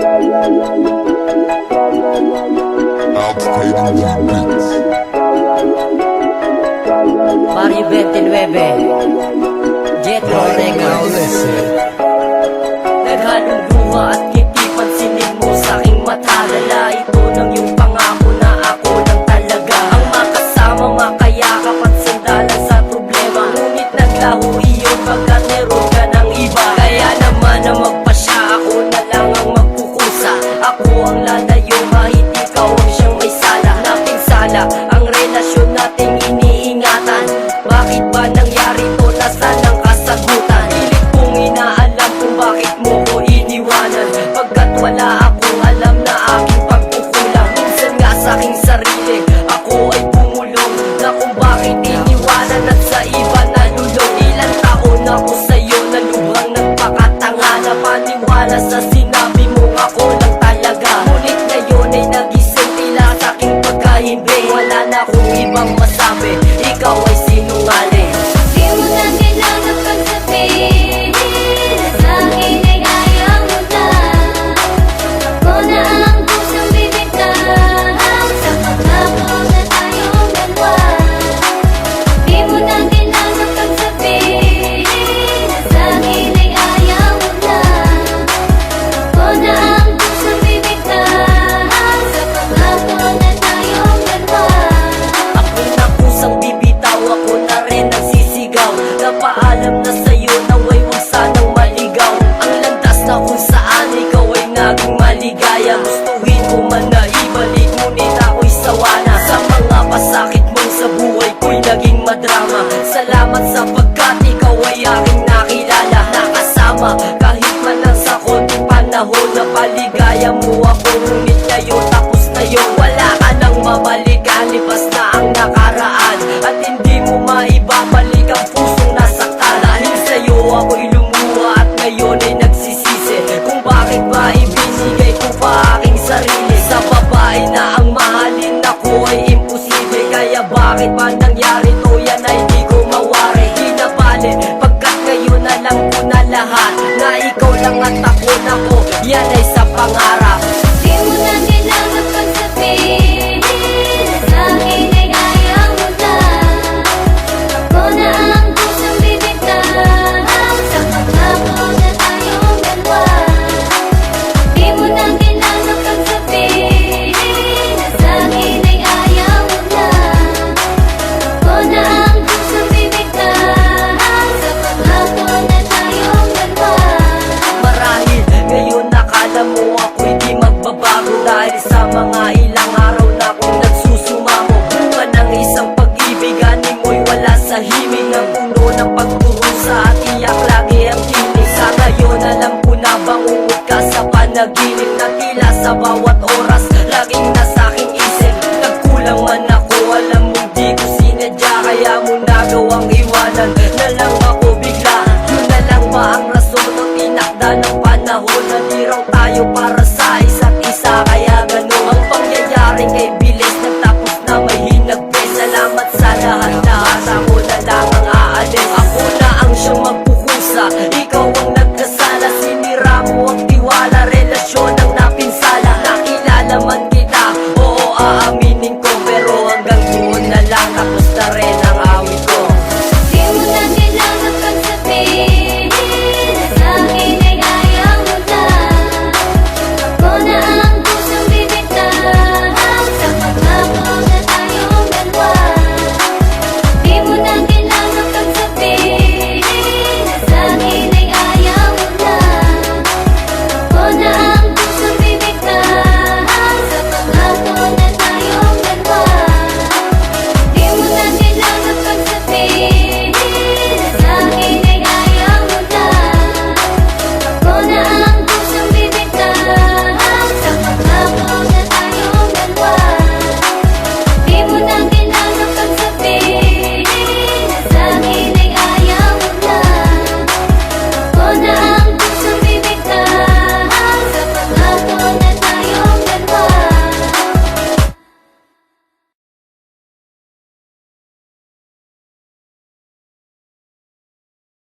Barrio 29, Jetro Records. Naghalong luha at ngiti, pansinin mo sa'king mata. Dala ito ng iyong pangako na ako lang talaga ang makasama, makayakap at sandalan sa problema. Ngunit naglaho iyon pagkat meron ka ng iba. Kaya naman na magpasya, ako na lang ang magkukusa. Ako ang lalayo kahit ikaw ang siyang may sala. Napinsala ang relasyon nating iniingatan. Bakit ba nangyari to? Nasaan ang kasagutan? Pilit kong inaalam kung bakit mo ko iniwanan. Pagkat wala akong alam na aking pagkukulang. Minsan nga sa'king sarili ako ay pumulong na kung bakit iniwanan at sa iba nalulong. Ilang taon ako sa'yo na lubhang nagpakatanga, na paniwala sa sinabi mong ako lang talaga. Ngunit ngayon ay nagising tila sa'king pagkahimbing. Wala na akong ibang masabi, ikaw ay sinungaling. Di mo na kailangan pagsabihin na sa'kin ay ayaw mo na. Ako na ang pusong bibigyan sa pangako na tayong dalawa. Di mo na kailangan pagsabihin na sa'kin ay ayaw mo na. Ako na ang pusong bibigyan sa pangako na tayong dalawa. Ako'y nakusang bibitaw, ako na rin nagsisigaw. Napaalam na sa'yo na huwag sanang maligaw. Ang landas na kung saan ikaw ay naging maligaya. Gustuhin ko man na ibalik, ngunit ako'y sawa na sa mga pasakit mo sa buhay ko'y naging madrama. Salamat sapagkat ikaw ay aking nakilala, nakasama kahit man lang sa konting panahon. Na paligaya mo ako, ngunit ngayon tapos na yun. Wala ka nang mabalikan, lipas na ang nakaraan. At hindi mo maibabalik ang pusong nasaktan. Dahil sa'yo ako'y lumuha at ngayon ay nagsisisi kung bakit ba ibinigay ko pa aking sarili sa babae na ang mahalin ako ay imposible. Kaya bakit ba nangyari to? Yan ay di ko mawari. Di na bale pagkat ngayon alam ko na lahat, na ikaw lang at ako na ko. Yan ay sa pangarap. Di mo na kailangan pagsabihin na sa'kin ay ayaw mo na. Ako na ang pusong bibigyan sa pangako na tayong dalawa. Di mo na kailangan pagsabihin na sa'kin ay ayaw mo na. Ako na ang pusong bibigyan sa pangako na tayong dalawa. Marahil ngayon nakala mo ako'y di magbabago, dahil sa mga ilang araw na akong nagsusumamo. Bunga ng isang pag-ibiganin mo'y wala sa himig, ng puno ng pagkurusa at iyak lagi ang tinig. Sa ngayon alam ko na bangungot ka sa panaginip, na tila sa bawat oras laging nasa aking isip. Nagkulang man ako, alam mo di ko sinadya, kaya mo nagawang iwanan na lang ako bigla. Yun na lang ba ang rason o tinakda ng panahon na di raw tayo para sa isa't